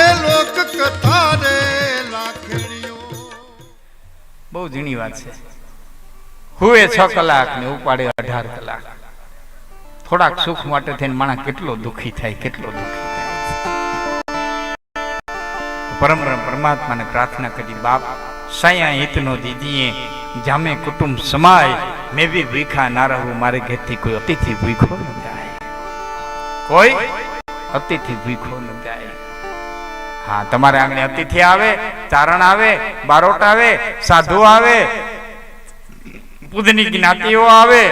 એ લોક કથા રે લાખણીઓ. બહુ ઝીણી વાત છે. હુએ 6 કલાક ને ઉપાડે 18 કલાક. થોડાક સુખ માટે થઈને માણસ કેટલો દુઃખી થાય, કેટલો દુઃખી થાય. પરમાત્માને પ્રાર્થના કરી, બાપ સાયા હિતનો દીદીએ જામે કુટુંબ સમાય, મેં બી ભૂખા ના રહું, મારે ઘેરથી કોઈ અતિથિ ભૂખો ન જાય, કોઈ અતિથિ ભૂખો ન જાય. હા, તમારે આંગણે અતિથિ આવે, ચારણ આવે, બારોટ આવે, સાધુ આવે, પૂજની જ્ઞાતિઓ આવે,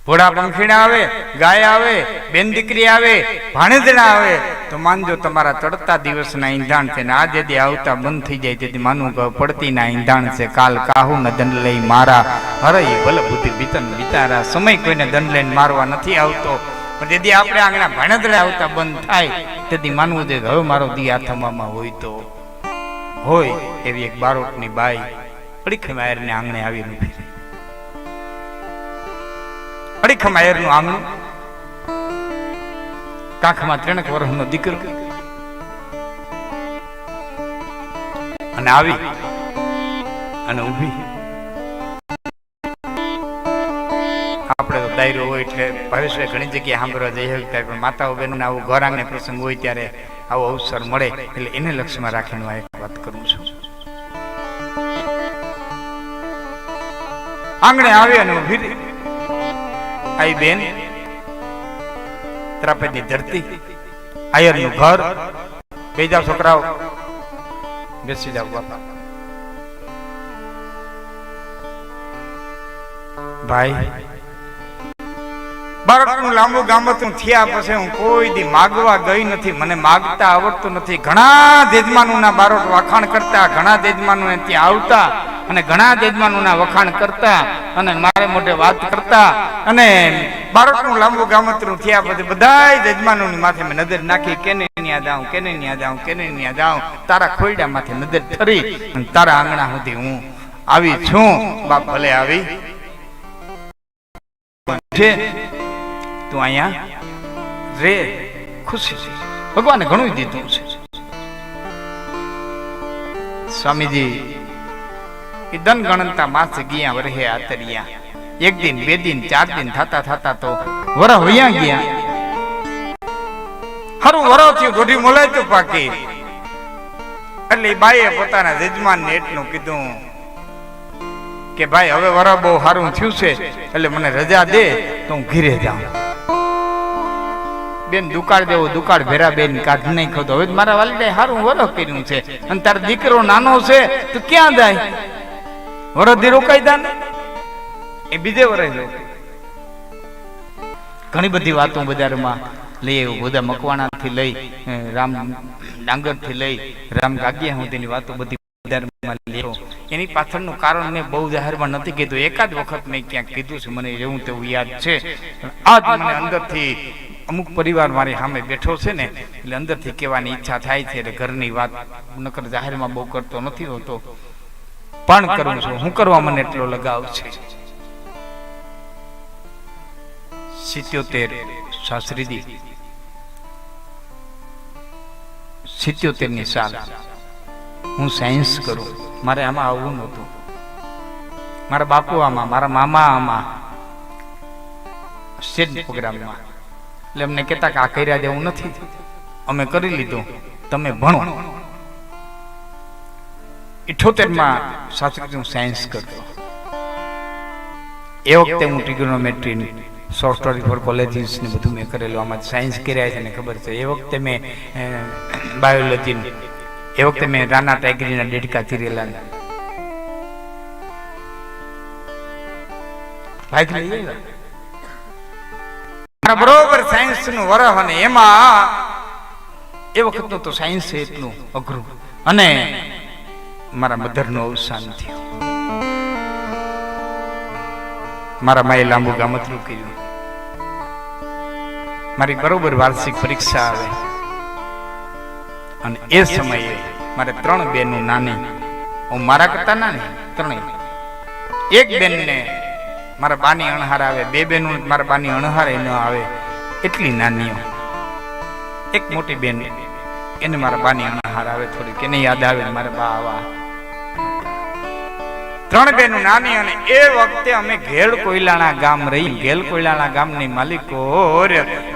ઘોડા પંખીડા આવે, ગાય આવે, બેન દીકરી આવે, ભાણેજણા આવે, તો માનજો તમારા ચડતા દિવસના ઈંધાણ છે ને આ જેદી આવતા બંધ થઈ જાય તેથી માનું કે પડતીના ઈંધાણ છે. કાલ કાહુને દંડ લઈ મારા, હરઈ બલ બુદ્ધિ બીતન વિચારા. સમય કોઈને દંડ લઈને મારવા નથી આવતો, પણ જેદી આપણે આંગણા ભાણેજણા આવતા બંધ થાય તેથી માનવું છે કે હવે મારો દી આથમામાં હોય તો હોય. એવી એક બારોટની બાઈ અડીખમ આયરને આંગણે આવી ઊભી રહી. અડીખમ આયરનું આંગણું, કાંખમાં 3 વર્ષનો દીકરો, અને આવી અને ઊભી. આપણે તો દાયરો હોય એટલે ભવિષ્ય ઘણી જગ્યાએ સાંભળવા જઈ શકતા, પણ માતાઓ બહેનો આવું ઘર આંગણે પ્રસંગ હોય ત્યારે આવો અવસર મળે એટલે એને લક્ષ્યમાં રાખીને આ એક વાત કરું છું. આંગણે આવી અને ઊભી રહી. આઈ બેન, ત્રાપેદની ધરતી, આયરનું ઘર. બે જાવ છોકરાઓ, બેસી જાવ બાપા. ભાઈ, બાળકનું લાંબુ ગામતું થયા પછી હું કોઈ દી માગવા ગઈ નથી. મને માગતા આવડતું નથી. ઘણા દેજમાનુના બારોટ વખાણ કરતા, ઘણા દેજમાનો ત્યાં આવતા અને ઘણા દેજમાનોના વખાણ કરતા અને મારે મોઢે વાત કરતા, અને બાળકનું લાંબુ ગામતરું થયા પછી બધાય જજમાનોની માથે મેં નજર નાખી, કેને ન્યા જાઉં, કેને ન્યા જાઉં, કેને ન્યા જાઉં. તારા ખોયડા માથે નજર ફરી અને તારા આંગણા સુધી હું આવી છું. બાપ ભલે આવી છે, તું અહીંયા રે, ખુશી છે. ભગવાને ઘણું દીધું છે. સ્વામીજી એ દન ગણનતા માસ ગયા વરહે આતરિયા. 1 દિન 2 દિન 4 દિન થતા થતા તો વરહ વયા ગયા. હારું વરહ થયું, દોઢી મોલાય તો પાકી. એટલે બાઈએ પોતાના જજમાનને એટલું કીધું કે ભાઈ હવે વરહ બહુ સારું થયું છે એટલે મને રજા દે તો હું ઘીરે જાઉં. બેન દુકાળ દેવો દુકાળ ભેરા બેન કાઢ નહીં ખોતો. હવે મારા વાલીડે સારું વરહ કર્યું છે અને તારો દીકરો નાનો છે તો ક્યાં જાય? વરદી રોકાઈ દા ને એ બીજે વરસ. ઘણી બધી વાતો બજારમાં લઈ આવ્યું. બધા મકવાણાથી લઈ, રામ ડાંગરથી લઈ, રામ ગાગિયા સુધીની વાતો બધી બજારમાં લઈ આવ્યો. એની પાછળનું કારણ મેં બહુ જાહેરમાં નથી કીધું. એકાદ વખત મેં ક્યાંક કીધું છે, મને એવું તેવું યાદ છે. આજ મને અંદરથી અમુક પરિવાર મારી સામે બેઠો છે ને એટલે અંદરથી કહેવાની ઈચ્છા થાય છે. એટલે ઘરની વાત નકર જાહેરમાં બહુ કરતો નથી હોતો, પણ કરું છું. હું કરવા મને એટલો લગાવ છે. 77 શાસ્ત્રીજી 77ની સાલ હું સાયન્સ કરું. મારે આમાં આવવું નહોતું. મારા બાપુ આમાં, મારા મામા આમાં સ્ટેજ પ્રોગ્રામમાં. એટલે અમને કહેતા કે આ કર્યા જેવું નથી, અમે કરી લીધું, તમે ભણો. 78માં શાસ્ત્રી સાયન્સ કરતો. એ વખતે હું ટ્રિગોનોમેટ્રી, સોફ્ટવેર ફોર કોલેજીસ ને બધું મેં કરેલું. આમાં સાયન્સ કર્યા છે ને ખબર છે. એ વખતે મેં બાયોલોજી, એ વખતે મેં રાના ટાઈગરીના દેડકા ચીરેલા ભાગ લઈ આવ્યા. બરોબર સાયન્સ નું વરહ, અને એમાં એ વખતનું તો સાયન્સ એટલું અઘરું. અને મારા મધરનું અવસાન થયું. મારા માએ લાંબુ ગામતરું કર્યું. મારી બરોબર વાર્ષિક પરીક્ષા આવે અને એ સમયે મારે 3 બેનો નાની, હું મારા કરતા નાની 3. એક બેનને મારા બાની અણહાર આવે, 2 બેનો મારા બાની અણહાર ન આવે એટલી નાનીઓ. એક મોટી બેન એને મારા બાની અણહાર આવે થોડીક એને યાદ આવે મારા બા આવા 3 બહેનો નાની. અને એ વખતે અમે ઘેલ કોયલાણા ગામ રહી. ઘેલ કોયલાણા ગામની માલિકો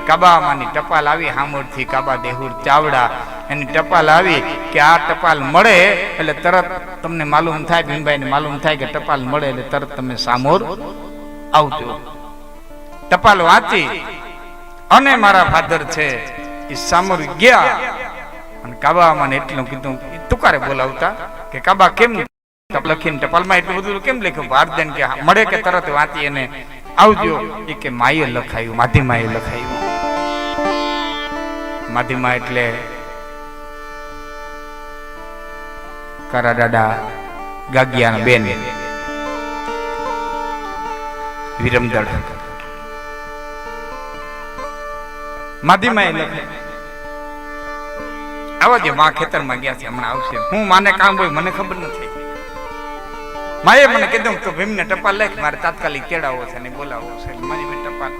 કાબામાંની ટપાલ આવી હામોડથી કાબા દેહુર ચાવડા એની ટપાલ આવી કે આ ટપાલ મળે એટલે તરત તમને માલુમ થાય, ભીમભાઈને માલુમ થાય કે ટપાલ મળે એટલે તરત તમે સામોર આવજો. ટપાલ વાંચી અને મારા ફાધર છે એ સામોર ગયા અને કાબામાં એટલું કીધું, તુકારે બોલાવતા કે કાબા કેમ લખીને ટપાલમાં એટલું બધું કેમ લખ્યું? ભારદેન કે મળે કે તરત વાંચી અને આવજો. એ કે માએ લખાયું, માધીમાએ લખાયું. માધીમા એટલે કારા દાદા ગાગિયાના બેન વિરમદળ. માધીમાએ લખાયું. આવા જે માં ખેતરમાં ગયા છે, હમણાં આવશે. હું માને કામ હોય મને ખબર નથી. માએ મને કીધું તો ભીમને ટપાલ લખ, મારે તાત્કાલિક તેડાવો છે ને બોલાવવો છે. મારી મેં ટપાલ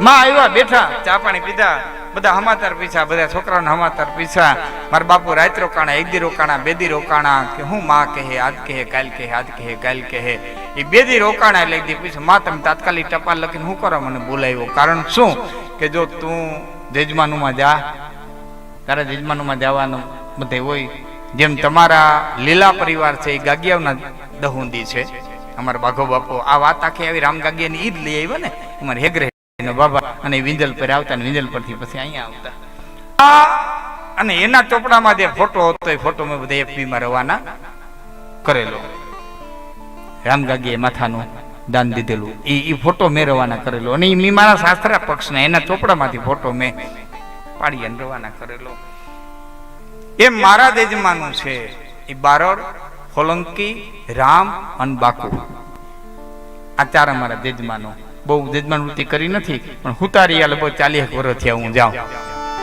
માં આવ્યા, બેઠા, ચા પાણી પીધા, બધા હમાતાર પીછા, બધા છોકરાઓને હમાતાર પીછા. મારા બાપુ રાત રોકાણા, 1 દી રોકાણા, 2 દી રોકાણા કે હું માં કહે આજ કહે કાલ કહે આજ કહે કાલ કહે. એ 2 દી રોકાણા એટલે 1 દી પીછા માં તમે તાત્કાલિક ટપાલ લખીને શું કરો? મને બોલાવ્યો. કારણ શું કે જો તું જજમાનુમાં જા, તારા જજમાનુમાં જવાનું બધે હોય. જેમ તમારા લીલા પરિવાર છે એ ગાગિયાઓના દહુંદી છે, અમારા બાઘો બાપો આ વાત આખી આવી રામ ગાગિયાની ઈદ લઈ આવ્યો ને અમારે હેગરે બાબા, અને વિંજલ પર આવતા ને વિંજલ પરથી પછી અહીંયા આવતા. અને એના ચોપડામાં જે ફોટો હતો એ ફોટો મેં બધા FB માં રવાના કરેલો. રામ ગાગીએ માથાનું દાન દીધેલું એ ફોટો મેં રવાના કરેલો. અને એ મારા શાસ્ત્રા પક્ષના એના ચોપડામાંથી ફોટો મેં પાડી અને રવાના કરેલો. એ મારા દેજમાનું છે એ બારોડ, હોલંકી, રામ અને બાકુ. આ 4 અમારા દેજમાનો. બહુ દેજમાન વૃત્તિ કરી નથી પણ હુતારી લગભગ 40 વર્ષ થયા હું જાઉં.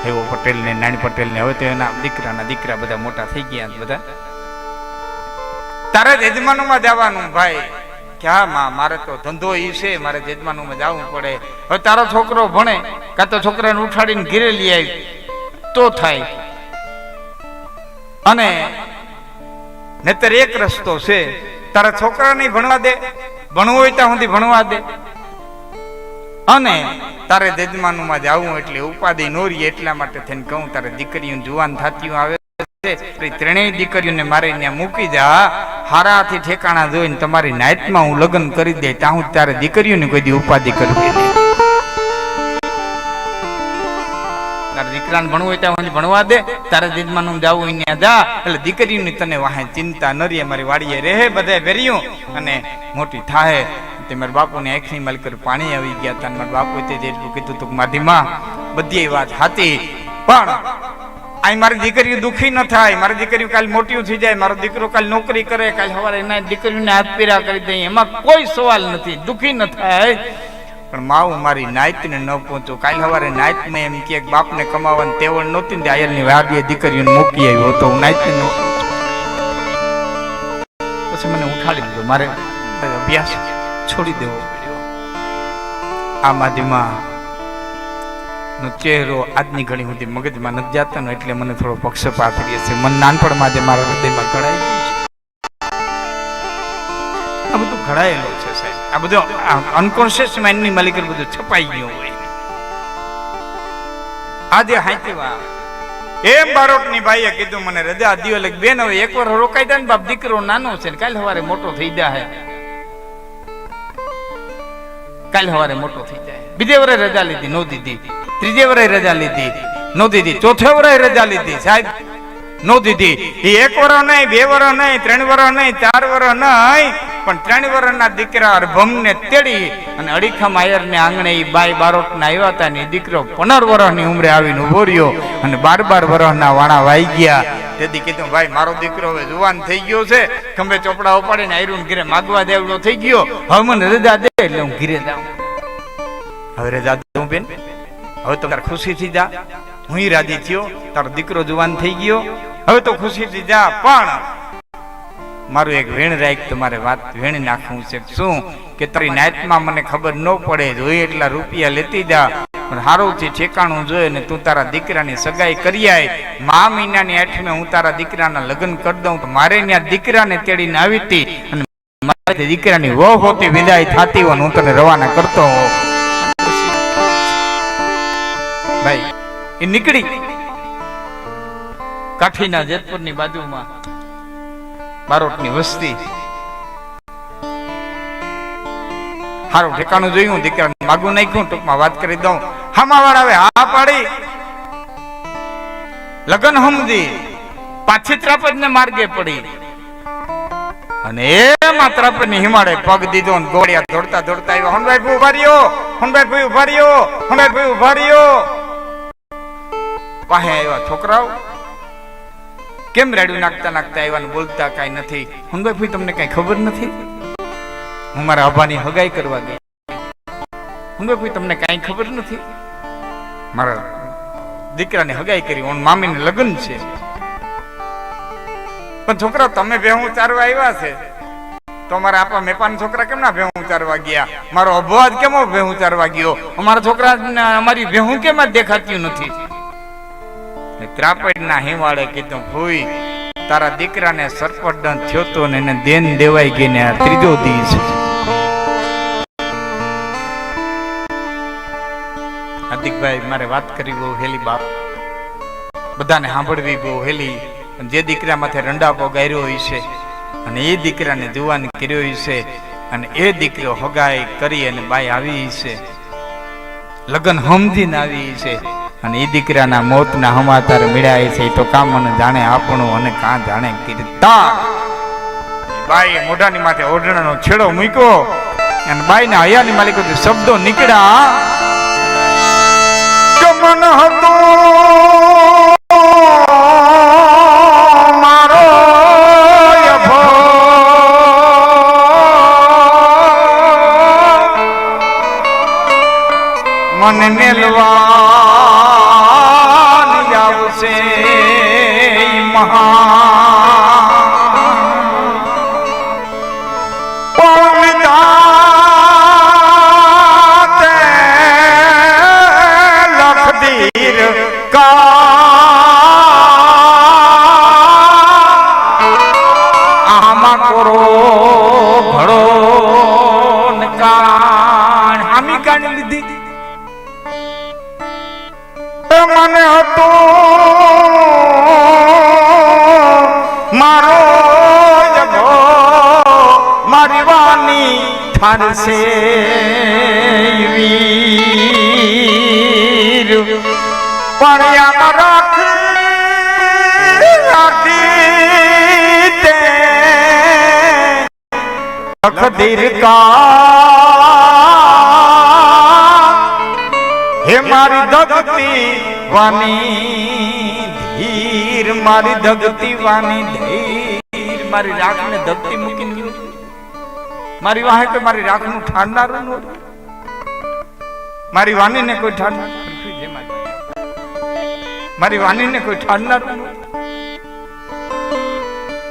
હેવો પટેલ ને નાની પટેલ ને હવે તો એના દીકરા બધા મોટા થઈ ગયા. બધા તારે દેજમાનોમાં જવાનું ભાઈ. ક્યાં માં મારે તો ધંધો ઈ છે, મારે દેજમાનોમાં જવું પડે. હવે તારો છોકરો ભણે કાં તો છોકરાને ઉઠાડીને ઘેરે લઈ આવી તો થાય. અને નહીતર એક રસ્તો છે, તારા છોકરાને ભણવા દે, ભણવું હોય ત્યાં સુધી ભણવા દે. અને તારે જજમાનુમાં જવું એટલે ઉપાધિ નોરી. એટલા માટે થઈને કહું, તારે દીકરીઓ જુવાન થાતીઓ આવે છે, 3 દીકરીઓને મારે ત્યાં મૂકી જા. હારાથી ઠેકાણા જોઈને તમારી નાઈટમાં હું લગ્ન કરી દે, ત્યાં હું તારે દીકરીઓને કોઈ દી ઉપાધિ કરવી દે. તારે દીકરાને ભણવું હોય ત્યાં ભણવા દે, તારે જજમાનું જવું હોય ત્યાં જા. એટલે દીકરીઓની તને વાહે ચિંતા ન રહે. મારી વાડીએ રહે બધા ભેર્યું અને મોટી થાય. મારા બાપુને આંખની માલકર પાણી આવી ગયા હતા. મારા બાપુ એટલું કીધું તું માધીમાં બધી વાત હતી, પણ આ મારી દીકરીઓ દુખી ન થાય. મારી દીકરીઓ કાલ મોટી થઈ જાય, મારો દીકરો કાલ નોકરી કરે, કાલ સવારે એના દીકરીઓને હાથ પીરા કરી દે, એમાં કોઈ સવાલ નથી, દુખી ન થાય. પણ માવું મારી નાઈતને ન પહોંચો. કાલ સવારે નાઈતમાં એમ કે બાપને કમાવાની તેવડ નહોતી ને આયરની વાડીએ દીકરીઓને મૂકી આવ્યો હતો. હું નાઈતને ન પહોંચો. પછી મને ઉઠાડી દીધો, મારે અભ્યાસ છોડી દેવો પડ્યો. આ માધ્યમાં નો ચહેરો આજની ઘડી સુધી મગજમાં નથી જતો ને એટલે મને થોડો પક્ષપાત રહે છે. મન નાનપણમાં જે મારા હૃદયમાં ઘડાઈ ગયું છે, આ બધું ઘડાયેલું છે સાહેબ. આ બધું અનકોન્શિયસ માઇન્ડની માલિકી બધું છપાઈ ગયું હોય. આજે હાઈતીવા એમ બારોટની બાઈએ કીધું મને રજા દિયો એટલે બેન હવે 1 વર્ષ રોકાઈ જાય ને બાપ, દીકરો નાનો છે ને કાલ સવારે મોટો થઈ જાય. કાલ સવારે મોટો થઈ જાય. બીજે વરે રજા લીધી નો દીધી, ત્રીજે વરે રજા લીધી નો દીધી, ચોથે વરે રજા લીધી સાહેબ નો દીધી. એ 1 વર્ષ નહીં, 2 વર્ષ નહીં, 3 વર્ષ નહીં, 4 વર્ષ નહીં, પણ 3 વર્ષના દીકરા અરભમને તેડી અને અડીખા માયર ને આંગણે એ બાઈ બારોટ ના આવ્યા હતા ને દીકરો 15 વર્ષની ઉંમરે આવીને ઉભો રહ્યો અને 12 વર્ષના વાણા વાઈ ગયા. તેથી કીધું ભાઈ મારો દીકરો હવે જુવાન થઈ ગયો છે, ખંભે ચોપડા ઉપાડીને આયરું ઘીરે માગવા દેવડો થઈ ગયો, હવે મને રજા દે એટલે હું ઘીરે જાઉં. હવે રજા દઉં બેન, હવે તો તારે ખુશીથી જા. હું રાજી થયો, તારો દીકરો જુવાન થઈ ગયો, હવે તો ખુશીથી જા. પણ મારું એક વેણ રાખ, તમારે વાત વેણી નાખવું છે. શું કે તારી નાઈટમાં મને ખબર ન પડે, જોઈએ એટલા રૂપિયા લેતી જા, હારોથી ઠેકાણું જોઈ ને તું તારા દીકરાની સગાઈ કરી આય, મા મહિનાની 8મે હું તારા દીકરાના લગ્ન કરી દઉં. તો મારે ત્યાં દીકરાને તેડીને આવી હતી અને મારે દીકરાની વહુ હોતી વિદાય થતી હોય, હું તને રવાના કરતો હો. ભાઈ એ નીકળી કાઠીના જેતપુરની બાજુમાં બારોટની વસ્તી. હારું ઠેકાણું જોયું, દીકરાને માગું નાખ્યું. ટૂંકમાં વાત કરી દઉં, હામાવાળ આવે હા પાડી, લગન હમજી પાછી ત્રાપજ ને માર્ગે પડી અને એમાં ત્રાપજ ની હિમાડે પગ દીધો ને ગોળિયા દોડતા દોડતા આવ્યા. હનભાઈ ભાઈ ઉભા રહ્યો, હનભાઈ ભાઈ ઉભા રહ્યો, હનભાઈ ભાઈ ઉભા રહ્યો. પાસે આવ્યા છોકરાઓ, કેમ રેડું નાખતા નાખતા આવ્યા ને બોલતા કઈ નથી. હનભાઈ ભાઈ તમને કઈ ખબર નથી, હું મારા અભાની હગાઈ કરવા ગઈ. હનભાઈ ભાઈ તમને કઈ ખબર નથી, મારા દીકરાની હગાઈ કરી, ઓન મામીને લગ્ન છે. પણ છોકરા તમે ભેહું ચારવા આવ્યા છે તો અમારા આપા મેપાના છોકરા કેમ ના ભેહું ચારવા ગયા? મારો અભવાજ કેમ ભેહું ચારવા ગયો? અમારા છોકરા અમારી ભેહું કેમ દેખાતી નથી? ત્રાપડના હિમાળે કીધું, ભૂઈ તારા દીકરાને સરપટદંત થયો તો ને એને દેન દેવાઈ ગઈ ને આ ત્રીજો દી છે. હાર્દિકભાઈ મારે વાત કરી બહુ હેલી બાપ, બધાને સાંભળવી બહુ હેલી. જે દીકરા માથે રંડાપો ગાર્યો હોય છે અને એ દીકરાને જુવાન કર્યો છે અને એ દીકરો હગાઈ કરી અને બાઈ આવી છે, લગ્ન હમજીને આવી છે અને એ દીકરાના મોતના સમાચાર મળ્યા છે. તો કામ મને જાણે આપણું અને કાં જાણે કીધા. બાઈએ મોઢાની માથે ઓઢણાનો છેડો મૂક્યો અને બાઈના હયાની માલિકોથી શબ્દો નીકળ્યા. મન હતો મારો અભો, મન મેલવા આવશે મહા મને હતો મારો જગો મારી વાની ઠારશે વીર પણ યાદ રાખી તે લખ દીર્ઘા હે મારી દગતી વાની ધીર, મારી દગતી વાની ધીર. મારી રાખ ને દગતી મૂકીને મારી વાહે કોઈ મારી રાખ નું ઠાડનારું નો, મારી વાની ને કોઈ ઠાડનાર, મારી વાની ને કોઈ ઠાડનારું નો.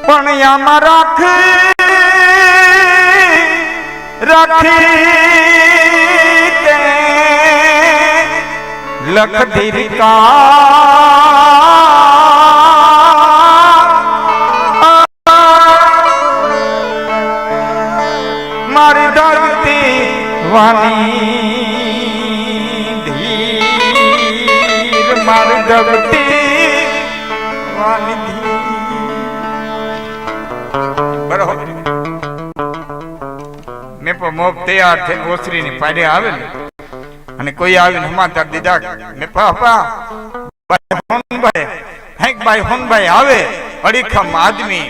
પણ યામાં રાખી લખ ધીરકા મારી ધરતી વાની ધીર, મારી ધરતી વાની ધીર. બરોબર મેં પણ મોપ તૈયાર થઈને ઓસરીની પાડે આવેલી અને કોઈ આવીને સમાચાર દીધા ને પાપા ભાઈ હોનભાઈ આવે. અડીખમ આદમી,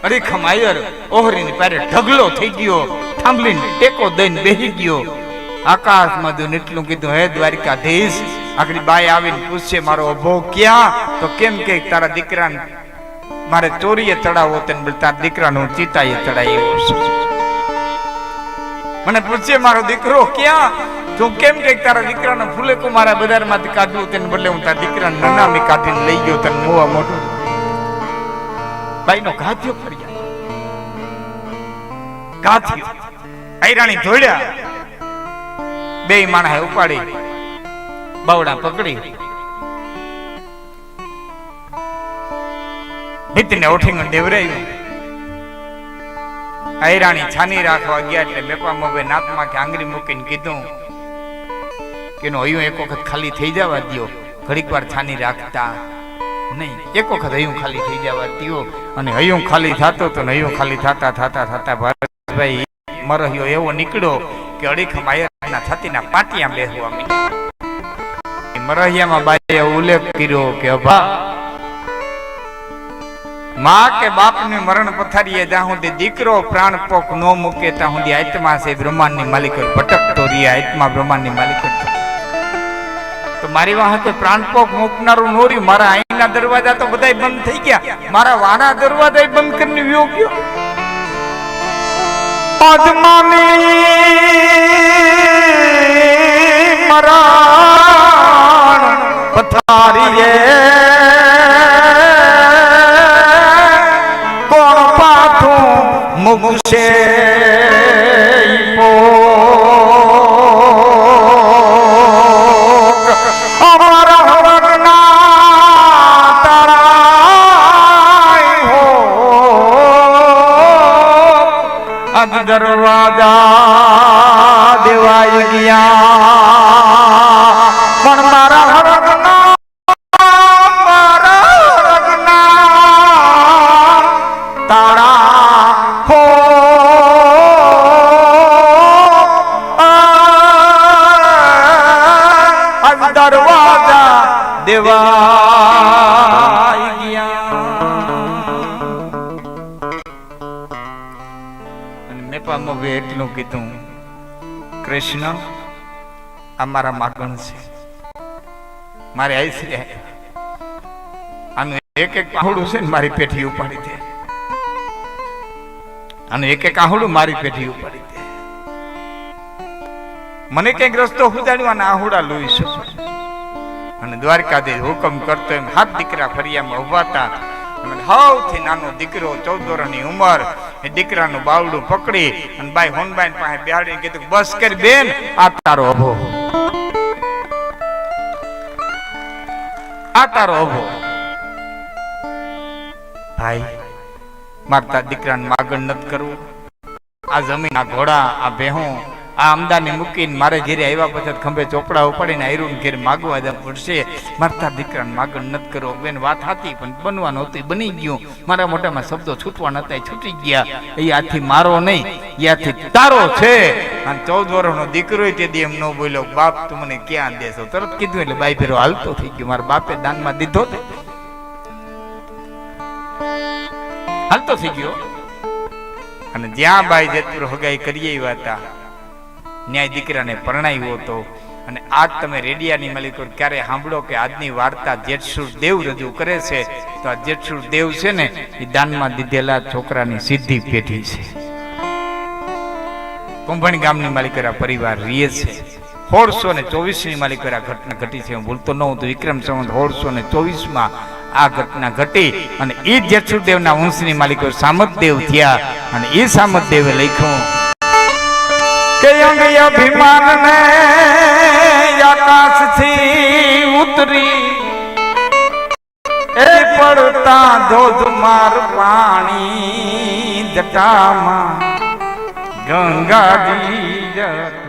અડીખમ આયર ઓહરીની પારે ઢગલો થઈ ગયો, થાંભલીને ટેકો દઈને બેસી ગયો. આકાશમાં જો એટલું કીધું, હે દ્વારિકાધીશ. આખરી બાઈ આવીને પૂછશે મારો અભો ક્યાં? તો કેમ કે તારા દીકરાને મારે ચોરીએ ચડાવો, તારા દીકરાનો ચિતાએ ચડાવ્યો. મને પૂછશે મારો દીકરો ક્યાં? તો કેમ કે તારા દીકરાને ફૂલે કો મારા બજારમાંથી કાઢ્યું, તેને બદલે હું તારા દીકરાને નનામી કાઢીને લઈ ગયો, તને મોવા મોટું. બાઈનો ગાથ્યો ફર્યા, ગાથ્યો આયરાણી ધોડ્યા, બે માણસે ઉપાડી બાવડા પકડી ભીતને ઉઠીને દેવરાયું. આયરાણી છાની રાખવા ગયા એટલે મેપામાં ભાઈ નાકમાં કે આંગળી મૂકીને કીધું કે નો હૈયું એક વખત ખાલી થઈ જવા દ્યો. ઘડીક વાર છાની રાખતા નહીં, એક વખત હૈયું ખાલી થઈ જવા દ્યો. અને હૈયું ખાલી થતો તો હૈયું ખાલી થતા થતા થતા ભારતભાઈ મરહ્યો એવો નીકળ્યો કે અડીખમ આયરના છાતીના પાટિયા બેસવા માંડ્યા. મરહિયામાં બાઈએ ઉલ્લેખ કર્યો કે અભા માં કે બાપની મરણ પથારીએ જ્યાં સુધી દીકરો પ્રાણ પોક નો મૂકે ત્યાં સુધી આત્મા છે બ્રહ્માંડની માલિક ભટકતો રહી. આત્મા બ્રહ્માંડની માલિક તો મારી વાહ કે પ્રાણ પોક મૂકનારું નો રહ્યું. મારા અહીંના દરવાજા તો બધા બંધ થઈ ગયા, મારા વાના દરવાજા બંધ કરીને વ્યો ગયો. આત્માની મરણ પથારીએ મુગશે અમારા હવનના તારાય હો આજ દરવાજા દેવાઈ ગયા. પણ મારા હવનના તારા દરવાજા દેવાઈ ગયા. અને મેપામાં એટલું કીધું, કૃષ્ણ આ મારા માગણ છે, મારે આઈસ રે આનું એક એક આહુડું છે ને મારી પેઠી ઉપાડી દે. આનું એક એક આહુડું મારી પેઠી ઉપાડી દે. મને કઈક રસ્તો સુધાર્યો અને આહુડા લોહી છું. અને દ્વારકાધીશ હુકમ કરતો એમ હાથ દીકરા ફરિયામાં ઉભા હતા. અને સૌથી નાનો દીકરો 14 વર્ષની ઉંમર એ દીકરાનું બાવડું પકડી અને બાઈ હોનબાઈ પાસે બેહાડીને કીધું બસ કરી બેન, આ તારો અભો, આ તારો અભો. ભાઈ મારતા દીકરાને માગણ નથી કરવું. આ જમીન, આ ઘોડા, આ ભેહું, આ અમદાને મૂકીને મારે ઘેરે આવ્યા પછી ખંભે ચોપડા ઉપાડીને આયરું ઘેર માગવા જવું પડશે. મારતા દીકરાને માગણ નથી કરો. બેન વાત હતી પણ બનવાનું હતું, બની ગયું. મારા મોઢામાં શબ્દો છૂટવા નતા, છૂટી ગયા. એ આથી મારો નહીં, એ આથી તારો છે. અને 14 વર્ષનો દીકરો તેથી એમ ન બોલ્યો, બાપ તું મને ક્યાં દેશો? તરત કીધું એટલે બાઈ ફેરો હાલતો થઈ ગયો. મારા બાપે દાનમાં દીધો તો હાલતો થઈ ગયો. અને જ્યાં બાઈ જેતપુર હગાઈ કરી આવ્યા હતા ન્યાય દીકરાને પરણાવ્યો હતો. અને આજ તમે રેડિયાની માલિકો ક્યારે સાંભળો કે આજની વાર્તા જેઠસુર દેવ રજૂ કરે છે તો આ જેઠસુર દેવ છે ને એ દાનમાં દીધેલા છોકરાની સીધી પેઢી છે. કુંભણી ગામની માલિકરા પરિવાર રીએ છે. 1624 ની માલિકરા ઘટના ઘટી છે. હું ભૂલતો ન હું તો વિક્રમ સંવત 1624 આ ઘટના ઘટી. અને એ જેઠસુર દેવના વંશની માલિકો સામતદેવ થયા. અને એ સામતદેવે લખ્યું કે અંગ અભિમાન ને આકાશથી ઉતરી એ પડતા ધોધમાર પાણી જટામાં ગંગાજી જતા.